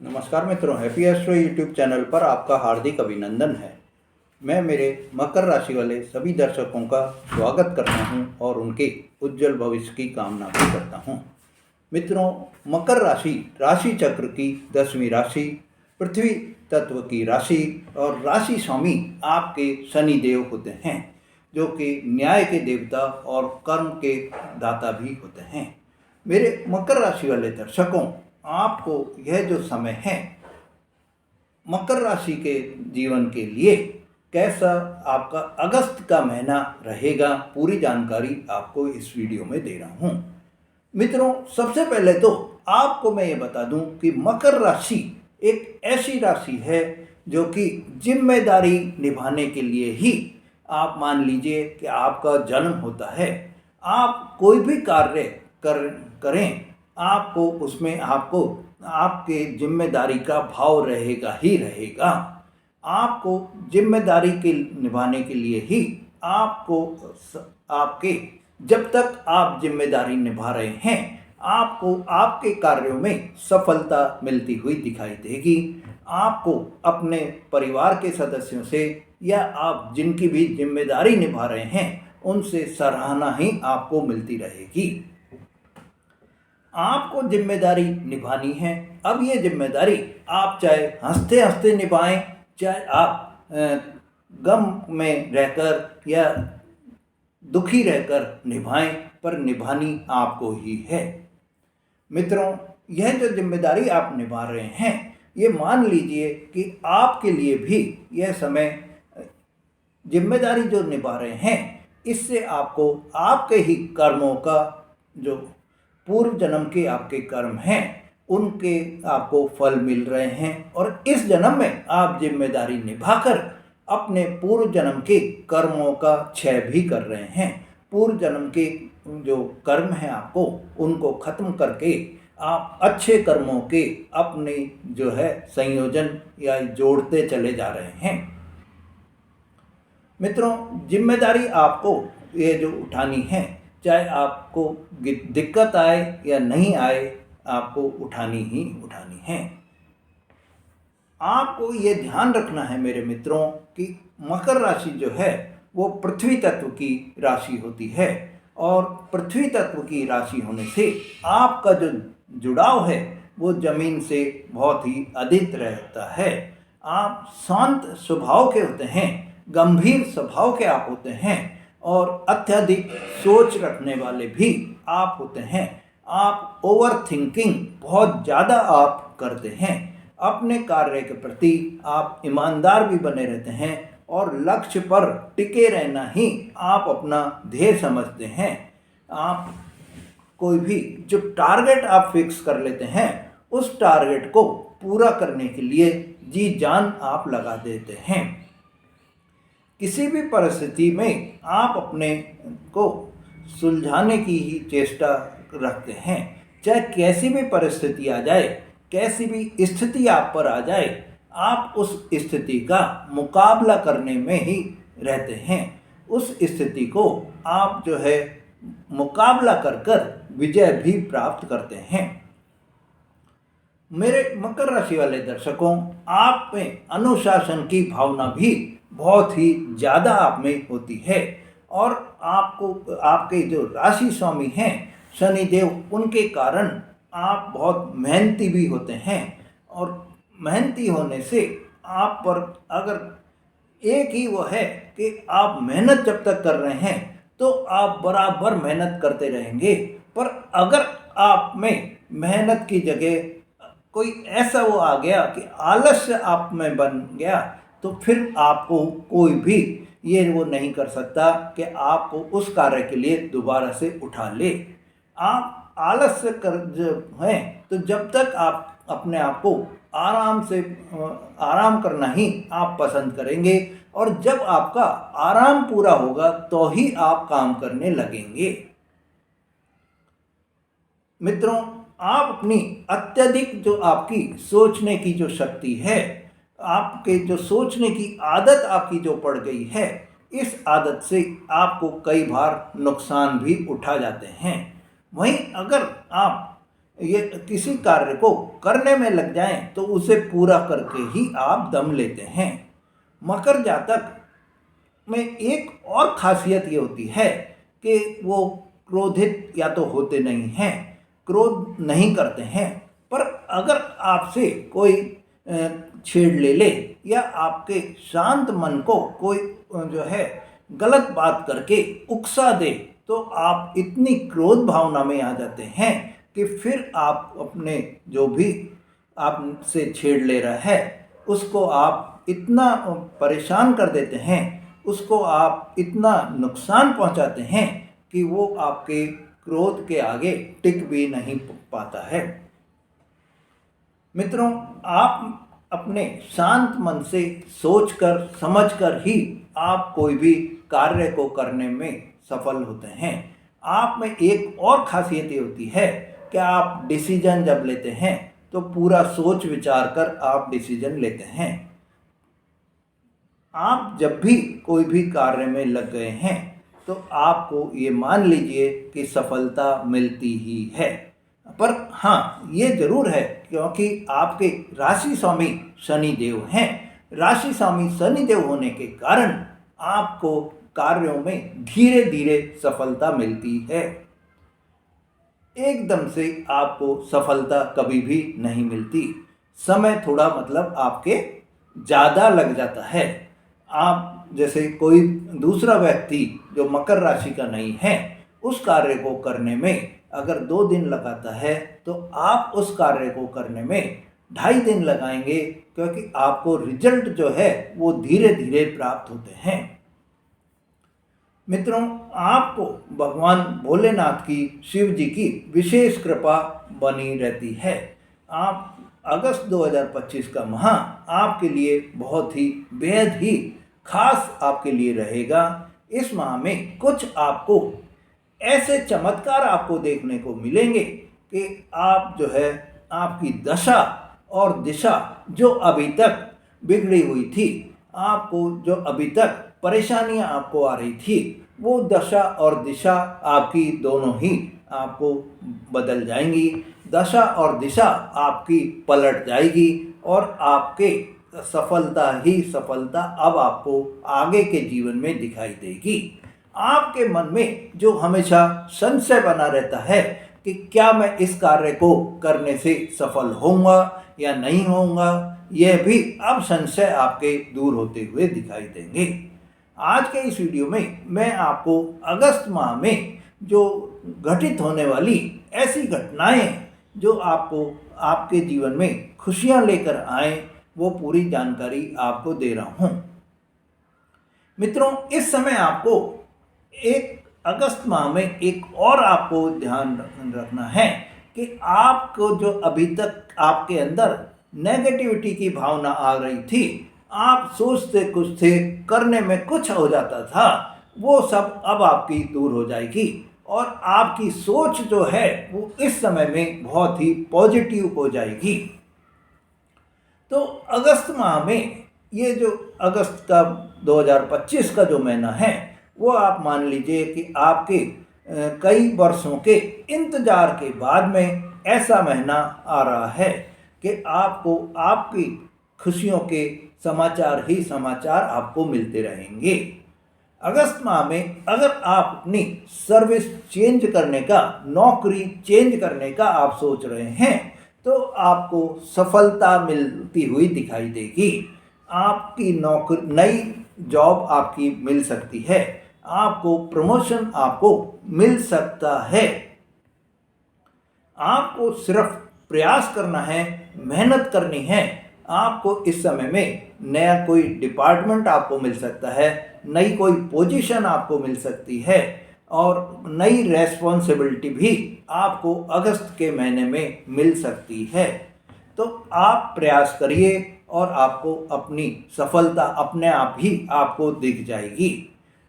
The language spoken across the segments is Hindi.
नमस्कार मित्रों, हैप्पी एस्ट्रो यूट्यूब चैनल पर आपका हार्दिक अभिनंदन है। मैं मेरे मकर राशि वाले सभी दर्शकों का स्वागत करता हूं और उनके उज्जवल भविष्य की कामना भी करता हूं। मित्रों, मकर राशि राशि चक्र की 10वीं राशि, पृथ्वी तत्व की राशि और राशि स्वामी आपके शनि देव होते हैं, जो कि न्याय के देवता और कर्म के दाता भी होते हैं। मेरे मकर राशि वाले दर्शकों, आपको यह जो समय है मकर राशि के जीवन के लिए कैसा आपका अगस्त का महीना रहेगा, पूरी जानकारी आपको इस वीडियो में दे रहा हूं। मित्रों, सबसे पहले तो आपको मैं ये बता दूं कि मकर राशि एक ऐसी राशि है जो कि जिम्मेदारी निभाने के लिए ही, आप मान लीजिए कि आपका जन्म होता है। आप कोई भी कार्य करें, आपको उसमें आपके जिम्मेदारी का भाव रहेगा ही रहेगा। आपको जिम्मेदारी के निभाने के लिए ही आपके जब तक आप जिम्मेदारी निभा रहे हैं, आपको आपके कार्यों में सफलता मिलती हुई दिखाई देगी। आपको अपने परिवार के सदस्यों से या आप जिनकी भी जिम्मेदारी निभा रहे हैं उनसे सराहना ही आपको मिलती रहेगी। आपको जिम्मेदारी निभानी है। अब ये जिम्मेदारी आप चाहे हंसते हंसते निभाएं, चाहे आप गम में रहकर या दुखी रहकर निभाएं, पर निभानी आपको ही है। मित्रों, यह जो जिम्मेदारी आप निभा रहे हैं, ये मान लीजिए कि आपके लिए भी यह समय जिम्मेदारी जो निभा रहे हैं, इससे आपको आपके ही कर्मों का, जो पूर्व जन्म के आपके कर्म हैं, उनके आपको फल मिल रहे हैं और इस जन्म में आप जिम्मेदारी निभाकर अपने पूर्व जन्म के कर्मों का क्षय भी कर रहे हैं। पूर्व जन्म के जो कर्म हैं आपको उनको खत्म करके आप अच्छे कर्मों के अपने जो है संयोजन या जोड़ते चले जा रहे हैं। मित्रों, जिम्मेदारी आपको ये जो उठानी है, चाहे आपको दिक्कत आए या नहीं आए, आपको उठानी ही उठानी है। आपको ये ध्यान रखना है मेरे मित्रों कि मकर राशि जो है वो पृथ्वी तत्व की राशि होती है और पृथ्वी तत्व की राशि होने से आपका जो जुड़ाव है वो जमीन से बहुत ही अधिक रहता है। आप शांत स्वभाव के होते हैं, गंभीर स्वभाव के आप होते हैं और अत्यधिक सोच रखने वाले भी आप होते हैं। आप ओवर थिंकिंग बहुत ज़्यादा आप करते हैं। अपने कार्य के प्रति आप ईमानदार भी बने रहते हैं और लक्ष्य पर टिके रहना ही आप अपना ध्येय समझते हैं। आप कोई भी जो टारगेट आप फिक्स कर लेते हैं, उस टारगेट को पूरा करने के लिए जी जान आप लगा देते हैं। किसी भी परिस्थिति में आप अपने को सुलझाने की ही चेष्टा रखते हैं। चाहे कैसी भी परिस्थिति आ जाए, कैसी भी स्थिति आप पर आ जाए, आप उस स्थिति का मुकाबला करने में ही रहते हैं। उस स्थिति को आप जो है मुकाबला कर विजय भी प्राप्त करते हैं। मेरे मकर राशि वाले दर्शकों, आप में अनुशासन की भावना भी बहुत ही ज़्यादा आप में होती है और आपको आपके जो राशि स्वामी हैं शनिदेव, उनके कारण आप बहुत मेहनती भी होते हैं और मेहनती होने से आप पर अगर एक ही वो है कि आप मेहनत जब तक कर रहे हैं तो आप बराबर मेहनत करते रहेंगे, पर अगर आप में मेहनत की जगह कोई ऐसा वो आ गया कि आलस्य आप में बन गया, तो फिर आपको कोई भी ये वो नहीं कर सकता कि आपको उस कार्य के लिए दोबारा से उठा ले। आप आलस्य कर जब हैं, तो जब तक आप अपने आप को आराम करना ही आप पसंद करेंगे और जब आपका आराम पूरा होगा तो ही आप काम करने लगेंगे। मित्रों, आप अपनी अत्यधिक जो आपकी सोचने की जो शक्ति है, आपके जो सोचने की आदत आपकी जो पड़ गई है, इस आदत से आपको कई बार नुकसान भी उठा जाते हैं। वहीं अगर आप ये किसी कार्य को करने में लग जाएं तो उसे पूरा करके ही आप दम लेते हैं। मकर जातक में एक और खासियत ये होती है कि वो क्रोधित या तो होते नहीं हैं, क्रोध नहीं करते हैं, पर अगर आपसे कोई छेड़ ले या आपके शांत मन को कोई जो है गलत बात करके उकसा दे तो आप इतनी क्रोध भावना में आ जाते हैं कि फिर आप अपने जो भी आपसे छेड़ ले रहा है उसको आप इतना परेशान कर देते हैं, उसको आप इतना नुकसान पहुंचाते हैं कि वो आपके क्रोध के आगे टिक भी नहीं पाता है। मित्रों, आप अपने शांत मन से सोचकर समझकर ही आप कोई भी कार्य को करने में सफल होते हैं। आप में एक और खासियत ये होती है कि आप डिसीजन जब लेते हैं तो पूरा सोच विचार कर आप डिसीजन लेते हैं। आप जब भी कोई भी कार्य में लग गए हैं तो आपको ये मान लीजिए कि सफलता मिलती ही है। पर हाँ, ये जरूर है क्योंकि आपके राशि स्वामी शनिदेव हैं। राशि स्वामी शनिदेव होने के कारण आपको कार्यों में धीरे धीरे सफलता मिलती है। एकदम से आपको सफलता कभी भी नहीं मिलती। समय थोड़ा मतलब आपके ज़्यादा लग जाता है। आप जैसे कोई दूसरा व्यक्ति जो मकर राशि का नहीं है उस कार्य को करने में अगर 2 दिन लगाता है तो आप उस कार्य को करने में 2.5 दिन लगाएंगे, क्योंकि आपको रिजल्ट जो है वो धीरे धीरे प्राप्त होते हैं। मित्रों, आपको भगवान भोलेनाथ की, शिव जी की विशेष कृपा बनी रहती है। आप अगस्त 2025 का माह आपके लिए बहुत ही बेहद ही खास आपके लिए रहेगा। इस माह में कुछ आपको ऐसे चमत्कार आपको देखने को मिलेंगे कि आप जो है आपकी दशा और दिशा जो अभी तक बिगड़ी हुई थी, आपको जो अभी तक परेशानियां आपको आ रही थी, वो दशा और दिशा आपकी दोनों ही आपको बदल जाएंगी। दशा और दिशा आपकी पलट जाएगी और आपके सफलता ही सफलता अब आपको आगे के जीवन में दिखाई देगी। आपके मन में जो हमेशा संशय बना रहता है कि क्या मैं इस कार्य को करने से सफल होऊंगा या नहीं होऊंगा, यह भी अब संशय आपके दूर होते हुए दिखाई देंगे। आज के इस वीडियो में मैं आपको अगस्त माह में जो घटित होने वाली ऐसी घटनाएं जो आपको आपके जीवन में खुशियां लेकर आए वो पूरी जानकारी आपको दे रहा हूं। मित्रों, इस समय आपको एक अगस्त माह में एक और आपको ध्यान रखना है कि आपको जो अभी तक आपके अंदर नेगेटिविटी की भावना आ रही थी, आप सोचते कुछ थे, करने में कुछ हो जाता था, वो सब अब आपकी दूर हो जाएगी और आपकी सोच जो है वो इस समय में बहुत ही पॉजिटिव हो जाएगी। तो अगस्त माह में ये जो अगस्त का 2025 का जो महीना है वो आप मान लीजिए कि आपके कई वर्षों के इंतजार के बाद में ऐसा महीना आ रहा है कि आपको आपकी खुशियों के समाचार ही समाचार आपको मिलते रहेंगे। अगस्त माह में अगर आप अपनी सर्विस चेंज करने का, नौकरी चेंज करने का आप सोच रहे हैं तो आपको सफलता मिलती हुई दिखाई देगी। आपकी नौकरी, नई जॉब आपकी मिल सकती है, आपको प्रमोशन आपको मिल सकता है। आपको सिर्फ प्रयास करना है, मेहनत करनी है। आपको इस समय में नया कोई डिपार्टमेंट आपको मिल सकता है, नई कोई पोजीशन आपको मिल सकती है और नई रेस्पॉन्सिबिलिटी भी आपको अगस्त के महीने में मिल सकती है। तो आप प्रयास करिए और आपको अपनी सफलता अपने आप ही आपको दिख जाएगी।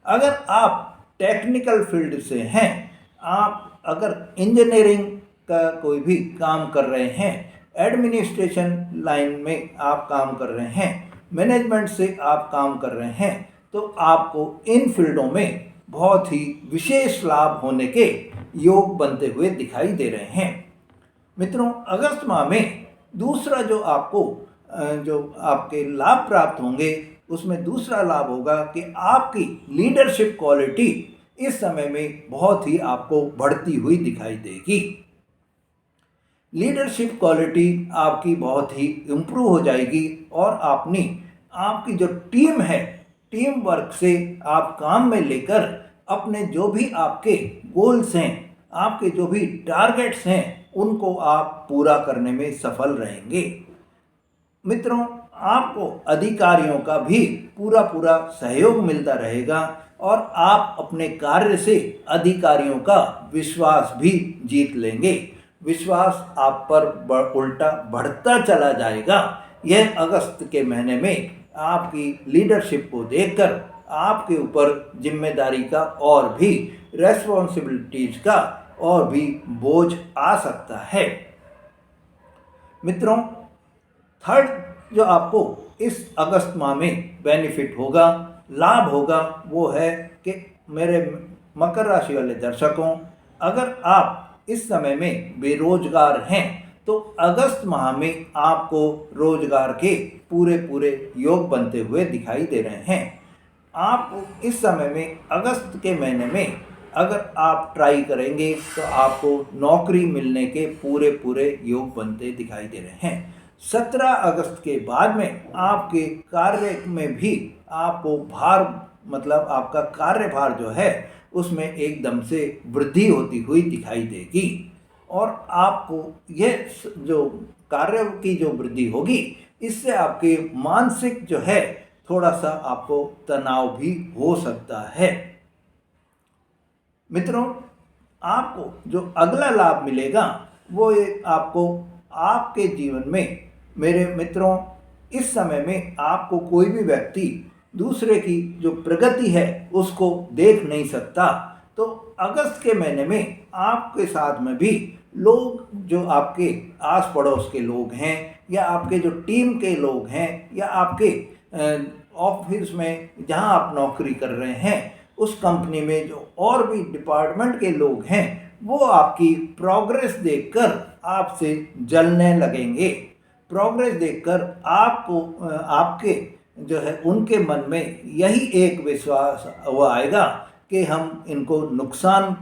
अगर आप टेक्निकल फील्ड से हैं, आप अगर इंजीनियरिंग का कोई भी काम कर रहे हैं, एडमिनिस्ट्रेशन लाइन में आप काम कर रहे हैं, मैनेजमेंट से आप काम कर रहे हैं, तो आपको इन फील्डों में बहुत ही विशेष लाभ होने के योग बनते हुए दिखाई दे रहे हैं। मित्रों, अगस्त माह में दूसरा जो आपको जो आपके लाभ प्राप्त होंगे, उसमें दूसरा लाभ होगा कि आपकी लीडरशिप क्वालिटी इस समय में बहुत ही आपको बढ़ती हुई दिखाई देगी। लीडरशिप क्वालिटी आपकी बहुत ही इम्प्रूव हो जाएगी और आपकी जो टीम है, टीम वर्क से आप काम में लेकर अपने जो भी आपके गोल्स हैं, आपके जो भी टारगेट्स हैं, उनको आप पूरा करने में सफल रहेंगे। मित्रों, आपको अधिकारियों का भी पूरा पूरा सहयोग मिलता रहेगा और आप अपने कार्य से अधिकारियों का विश्वास भी जीत लेंगे। विश्वास आप पर उल्टा बढ़ता चला जाएगा। यह अगस्त के महीने में आपकी लीडरशिप को देखकर आपके ऊपर जिम्मेदारी का और भी रेस्पॉन्सिबिलिटीज का और भी बोझ आ सकता है। मित्रों, थर्ड जो आपको इस अगस्त माह में बेनिफिट होगा, लाभ होगा, वो है कि मेरे मकर राशि वाले दर्शकों, अगर आप इस समय में बेरोजगार हैं तो अगस्त माह में आपको रोजगार के पूरे पूरे योग बनते हुए दिखाई दे रहे हैं। आप इस समय में अगस्त के महीने में अगर आप ट्राई करेंगे तो आपको नौकरी मिलने के पूरे पूरे योग बनते दिखाई दे रहे हैं। 17 अगस्त के बाद में आपके कार्य में भी आपको मतलब आपका कार्यभार जो है उसमें एकदम से वृद्धि होती हुई दिखाई देगी और आपको यह जो कार्य की जो वृद्धि होगी, इससे आपके मानसिक जो है थोड़ा सा आपको तनाव भी हो सकता है। मित्रों, आपको जो अगला लाभ मिलेगा वो ये आपको आपके जीवन में, मेरे मित्रों, इस समय में आपको कोई भी व्यक्ति दूसरे की जो प्रगति है उसको देख नहीं सकता। तो अगस्त के महीने में आपके साथ में भी लोग जो आपके आस पड़ोस के लोग हैं या आपके जो टीम के लोग हैं या आपके ऑफिस में जहां आप नौकरी कर रहे हैं उस कंपनी में जो और भी डिपार्टमेंट के लोग हैं, वो आपकी प्रोग्रेस देखकर आपसे जलने लगेंगे। प्रोग्रेस देखकर आपको आपके जो है उनके मन में यही एक विश्वास वो आएगा कि हम इनको नुकसान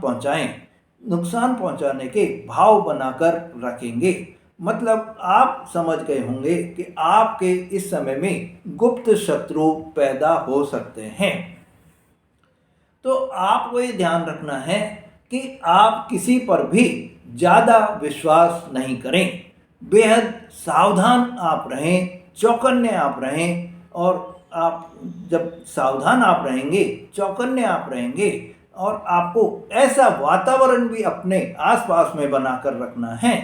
पहुंचाने के भाव बनाकर रखेंगे। मतलब आप समझ गए होंगे कि आपके इस समय में गुप्त शत्रु पैदा हो सकते हैं। तो आपको ये ध्यान रखना है कि आप किसी पर भी ज़्यादा विश्वास नहीं करें। बेहद सावधान आप रहें, चौकन्ने आप रहें। और आप जब सावधान आप रहेंगे, चौकन्ने आप रहेंगे और आपको ऐसा वातावरण भी अपने आसपास में बनाकर रखना है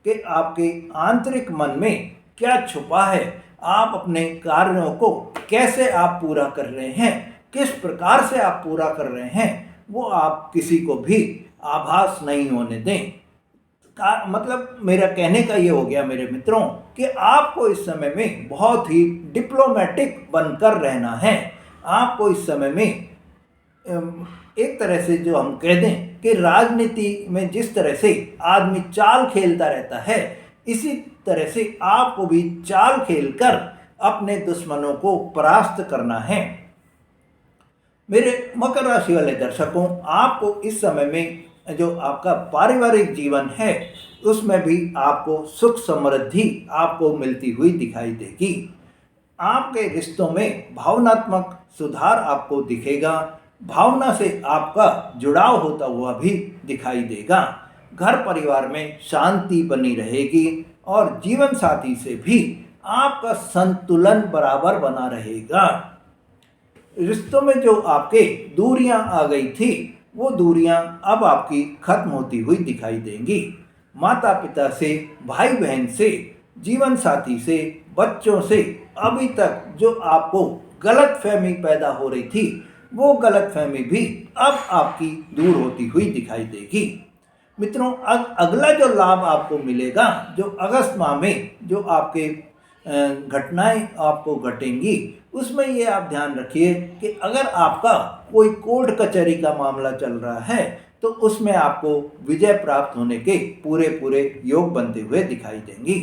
कि आपके आंतरिक मन में क्या छुपा है, आप अपने कार्यों को कैसे आप पूरा कर रहे हैं, किस प्रकार से आप पूरा कर रहे हैं, वो आप किसी को भी आभास नहीं होने दें। मतलब मेरा कहने का ये हो गया मेरे मित्रों कि आपको इस समय में बहुत ही डिप्लोमेटिक बनकर रहना है। आपको इस समय में एक तरह से जो हम कह दें कि राजनीति में जिस तरह से आदमी चाल खेलता रहता है, इसी तरह से आपको भी चाल खेलकर अपने दुश्मनों को परास्त करना है। मेरे मकर राशि वाले दर्शकों, आपको इस समय में जो आपका पारिवारिक जीवन है उसमें भी आपको सुख समृद्धि आपको मिलती हुई दिखाई देगी। आपके रिश्तों में भावनात्मक सुधार आपको दिखेगा। भावना से आपका जुड़ाव होता हुआ भी दिखाई देगा। घर परिवार में शांति बनी रहेगी और जीवन साथी से भी आपका संतुलन बराबर बना रहेगा। रिश्तों में जो आपके दूरियां आ गई थी, वो दूरियां अब आपकी खत्म होती हुई दिखाई देंगी। माता पिता से, भाई बहन से, जीवन साथी से, बच्चों से अभी तक जो आपको गलतफहमी पैदा हो रही थी, वो गलतफहमी भी अब आपकी दूर होती हुई दिखाई देगी। मित्रों, अगला जो लाभ आपको मिलेगा, जो अगस्त माह में जो आपके घटनाएं आपको घटेंगी, उसमें ये आप ध्यान रखिए कि अगर आपका कोई कोर्ट कचहरी का मामला चल रहा है तो उसमें आपको विजय प्राप्त होने के पूरे पूरे योग बनते हुए दिखाई देंगी।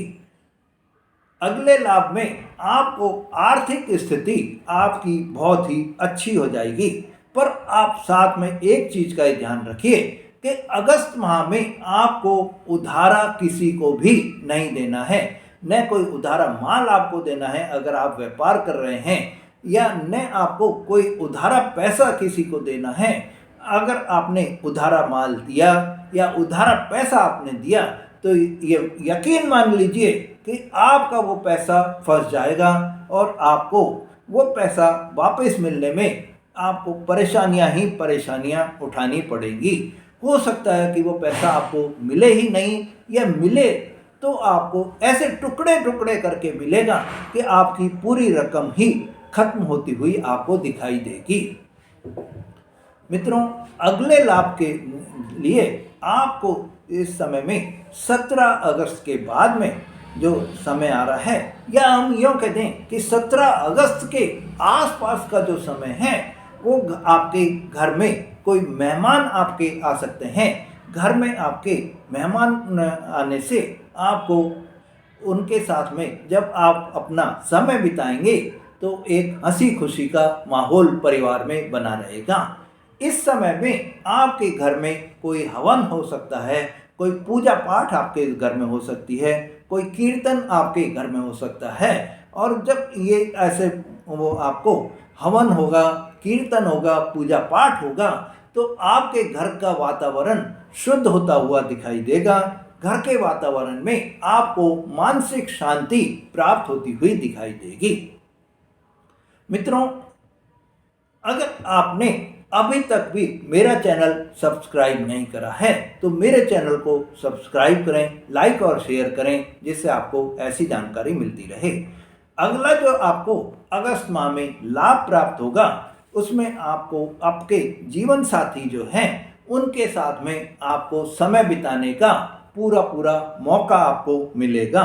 अगले लाभ में आपको आर्थिक स्थिति आपकी बहुत ही अच्छी हो जाएगी, पर आप साथ में एक चीज का ही ध्यान रखिए कि अगस्त माह में आपको उधारा किसी को भी नहीं देना है, न कोई उधारा माल आपको देना है अगर आप व्यापार कर रहे हैं, या न आपको कोई उधारा पैसा किसी को देना है। अगर आपने उधारा माल दिया या उधारा पैसा आपने दिया तो ये यकीन मान लीजिए कि आपका वो पैसा फंस जाएगा और आपको वो पैसा वापस मिलने में आपको परेशानियां ही परेशानियां उठानी पड़ेंगी। हो सकता है कि वो पैसा आपको मिले ही नहीं, या मिले तो आपको ऐसे टुकड़े टुकड़े करके मिलेगा कि आपकी पूरी रकम ही खत्म होती हुई आपको दिखाई देगी। मित्रों, अगले लाभ के लिए आपको इस समय में 17 अगस्त के बाद में जो समय आ रहा है, या हम यूँ कह दें कि 17 अगस्त के आसपास का जो समय है वो आपके घर में कोई मेहमान आपके आ सकते हैं। घर में आपके मेहमान आने से आपको उनके साथ में जब आप अपना समय बिताएंगे तो एक हंसी खुशी का माहौल परिवार में बना रहेगा। इस समय में आपके घर में कोई हवन हो सकता है, कोई पूजा पाठ आपके घर में हो सकती है, कोई कीर्तन आपके घर में हो सकता है। और जब ये ऐसे वो आपको हवन होगा, कीर्तन होगा, पूजा पाठ होगा, तो आपके घर का वातावरण शुद्ध होता हुआ दिखाई देगा। घर के वातावरण में आपको मानसिक शांति प्राप्त होती हुई दिखाई देगी। मित्रों, अगर आपने अभी तक भी मेरा चैनल सब्सक्राइब नहीं करा है तो मेरे चैनल को सब्सक्राइब करें, लाइक और शेयर करें, जिससे आपको ऐसी जानकारी मिलती रहे। अगला जो आपको अगस्त माह में लाभ प्राप्त होगा उसमें आपको आपके जीवन साथी जो हैं उनके साथ में आपको समय बिताने का पूरा पूरा मौका आपको मिलेगा।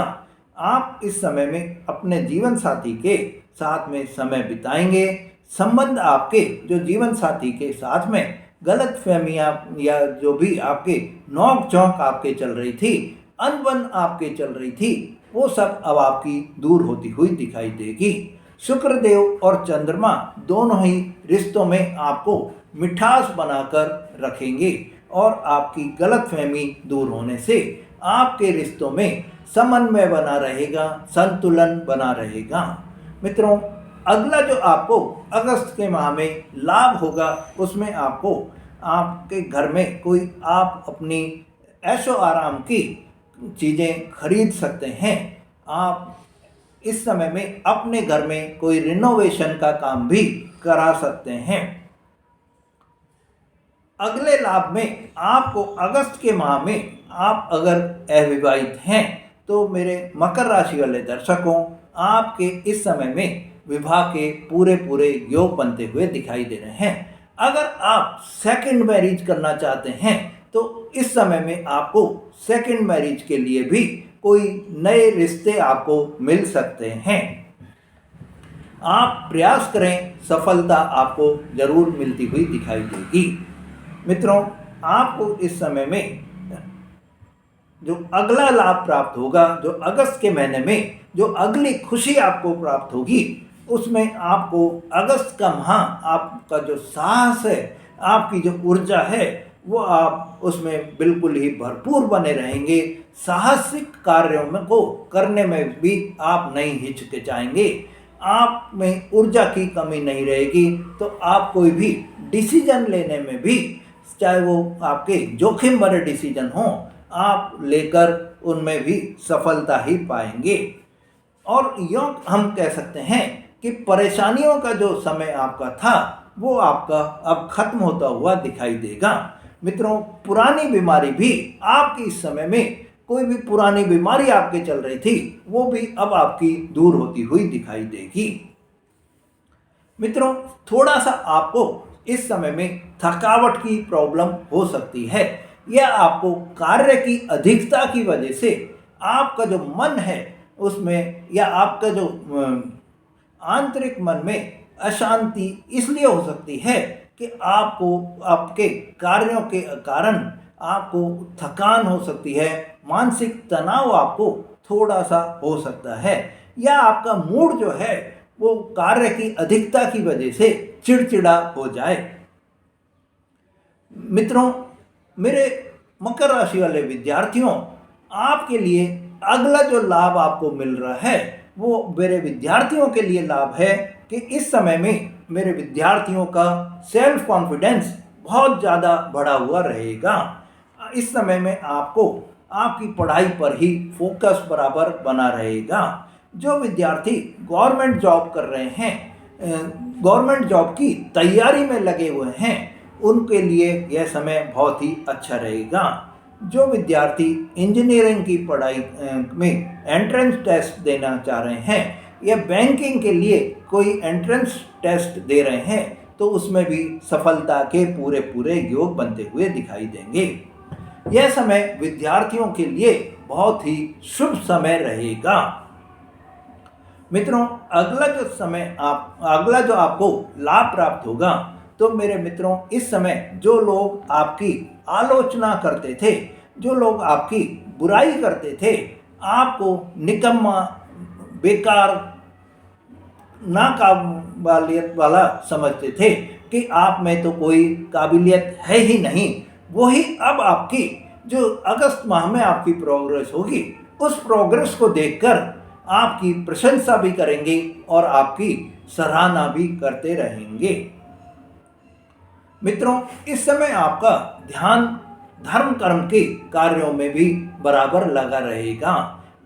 आप इस समय में अपने जीवन साथी के साथ में समय बिताएंगे। संबंध आपके जो जीवन साथी के साथ में गलतफहमियां या जो भी आपके नोक झोंक आपके चल रही थी, अनबन आपके चल रही थी, वो सब अब आपकी दूर होती हुई दिखाई देगी। शुक्रदेव और चंद्रमा दोनों ही रिश्तों में आपको मिठास बनाकर रखेंगे और आपकी गलतफहमी दूर होने से आपके रिश्तों में समन्वय बना रहेगा, संतुलन बना रहेगा। मित्रों, अगला जो आपको अगस्त के माह में लाभ होगा उसमें आपको आपके घर में कोई आप अपनी ऐशो आराम की चीज़ें खरीद सकते हैं। आप इस समय में अपने घर में कोई रिनोवेशन का काम भी करा सकते हैं। अगले लाभ में आपको अगस्त के माह में आप अगर अविवाहित हैं तो मेरे मकर राशि वाले दर्शकों, आपके इस समय में विवाह के पूरे पूरे योग बनते हुए दिखाई दे रहे हैं। अगर आप सेकंड मैरिज करना चाहते हैं तो इस समय में आपको सेकंड मैरिज के लिए भी कोई नए रिश्ते आपको मिल सकते हैं। आप प्रयास करें, सफलता आपको जरूर मिलती हुई दिखाई देगी। मित्रों, आपको इस समय में जो अगला लाभ प्राप्त होगा, जो अगस्त के महीने में जो अगली खुशी आपको प्राप्त होगी, उसमें आपको अगस्त का माह आपका जो साहस है, आपकी जो ऊर्जा है, वो आप उसमें बिल्कुल ही भरपूर बने रहेंगे। साहसिक कार्यों में को करने में भी आप नहीं हिचकिचाएंगे। आप में ऊर्जा की कमी नहीं रहेगी, तो आप कोई भी डिसीजन लेने में भी, चाहे वो आपके जोखिम भरे डिसीजन हों, आप लेकर उनमें भी सफलता ही पाएंगे। और यूँ हम कह सकते हैं कि परेशानियों का जो समय आपका था वो आपका अब खत्म होता हुआ दिखाई देगा। मित्रों, पुरानी बीमारी भी आपकी इस समय में, कोई भी पुरानी बीमारी आपके चल रही थी वो भी अब आपकी दूर होती हुई दिखाई देगी। मित्रों, थोड़ा सा आपको इस समय में थकावट की प्रॉब्लम हो सकती है, या आपको कार्य की अधिकता की वजह से आपका जो मन है उसमें, या आपका जो आंतरिक मन में अशांति इसलिए हो सकती है कि आपको आपके कार्यों के कारण आपको थकान हो सकती है, मानसिक तनाव आपको थोड़ा सा हो सकता है, या आपका मूड जो है वो कार्य की अधिकता की वजह से चिड़चिड़ा हो जाए। मित्रों, मेरे मकर राशि वाले विद्यार्थियों, आपके लिए अगला जो लाभ आपको मिल रहा है वो मेरे विद्यार्थियों के लिए लाभ है कि इस समय में मेरे विद्यार्थियों का सेल्फ कॉन्फिडेंस बहुत ज़्यादा बढ़ा हुआ रहेगा। इस समय में आपको आपकी पढ़ाई पर ही फोकस बराबर बना रहेगा। जो विद्यार्थी गवर्नमेंट जॉब कर रहे हैं, गवर्नमेंट जॉब की तैयारी में लगे हुए हैं, उनके लिए यह समय बहुत ही अच्छा रहेगा। जो विद्यार्थी इंजीनियरिंग की पढ़ाई में एंट्रेंस टेस्ट देना चाह रहे हैं या बैंकिंग के लिए कोई एंट्रेंस टेस्ट दे रहे हैं, तो उसमें भी सफलता के पूरे पूरे योग बनते हुए दिखाई देंगे। यह समय विद्यार्थियों के लिए बहुत ही शुभ समय रहेगा। मित्रों, अगला जो आपको लाभ प्राप्त होगा, तो मेरे मित्रों, इस समय जो लोग आपकी आलोचना करते थे, जो लोग आपकी बुराई करते थे, आपको निकम्मा, बेकार, नाकाबिलियत वाला समझते थे कि आप में तो कोई काबिलियत है ही नहीं, वही अब आपकी जो अगस्त माह में आपकी प्रोग्रेस होगी, उस प्रोग्रेस को देखकर आपकी प्रशंसा भी करेंगे और आपकी सराहना भी करते रहेंगे। मित्रों, इस समय आपका ध्यान धर्म कर्म के कार्यों में भी बराबर लगा रहेगा।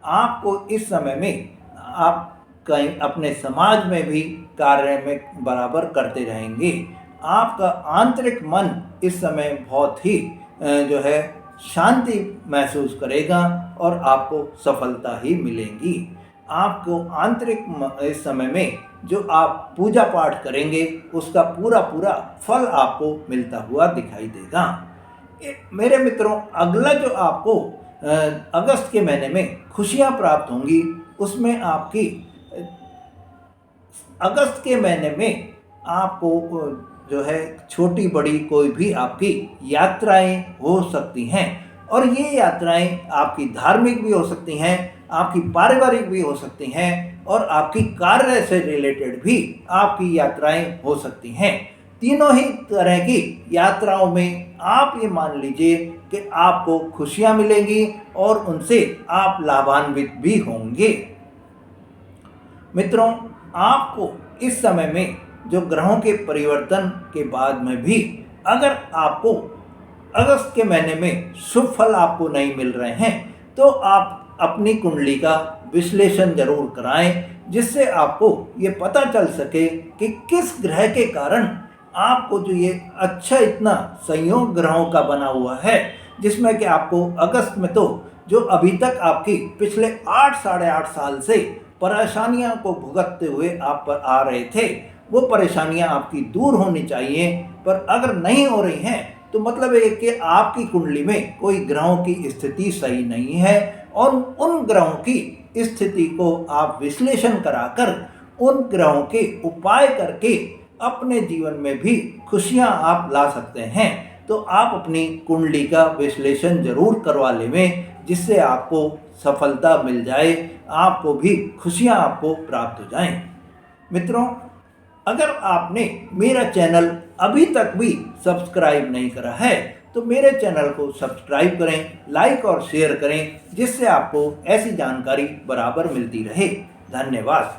आपको इस समय में आप कहीं अपने समाज में भी कार्य में बराबर करते रहेंगे। आपका आंतरिक मन इस समय बहुत ही जो है शांति महसूस करेगा और आपको सफलता ही मिलेगी। आपको आंतरिक इस समय में जो आप पूजा पाठ करेंगे उसका पूरा पूरा फल आपको मिलता हुआ दिखाई देगा। मेरे मित्रों, अगला जो आपको अगस्त के महीने में खुशियां प्राप्त होंगी, उसमें आपकी अगस्त के महीने में आपको जो है छोटी बड़ी कोई भी आपकी यात्राएं हो सकती हैं, और ये यात्राएं आपकी धार्मिक भी हो सकती हैं, आपकी पारिवारिक भी हो सकती हैं, और आपकी कार्य से रिलेटेड भी आपकी यात्राएं हो सकती हैं। तीनों ही तरह की यात्राओं में आप ये मान लीजिए कि आपको खुशियां मिलेंगी और उनसे आप लाभान्वित भी होंगे। मित्रों, आपको इस समय में जो ग्रहों के परिवर्तन के बाद में भी अगर आपको अगस्त के महीने में शुभ फल आपको नहीं मिल रहे हैं, तो आप अपनी कुंडली का विश्लेषण जरूर कराएं, जिससे आपको ये पता चल सके कि किस ग्रह के कारण आपको जो ये अच्छा इतना संयोग ग्रहों का बना हुआ है, जिसमें कि आपको अगस्त में तो जो अभी तक आपकी पिछले 8-8.5 साल से परेशानियां को भुगतते हुए आप पर आ रहे थे, वो परेशानियां आपकी दूर होनी चाहिए। पर अगर नहीं हो रही हैं, तो मतलब है कि आपकी कुंडली में कोई ग्रहों की स्थिति सही नहीं है, और उन ग्रहों की स्थिति को आप विश्लेषण कराकर उन ग्रहों के उपाय करके अपने जीवन में भी खुशियां आप ला सकते हैं। तो आप अपनी कुंडली का विश्लेषण जरूर करवा लें, जिससे आपको सफलता मिल जाए, आपको भी खुशियां आपको प्राप्त हो जाएं। मित्रों, अगर आपने मेरा चैनल अभी तक भी सब्सक्राइब नहीं करा है, तो मेरे चैनल को सब्सक्राइब करें, लाइक और शेयर करें, जिससे आपको ऐसी जानकारी बराबर मिलती रहे। धन्यवाद।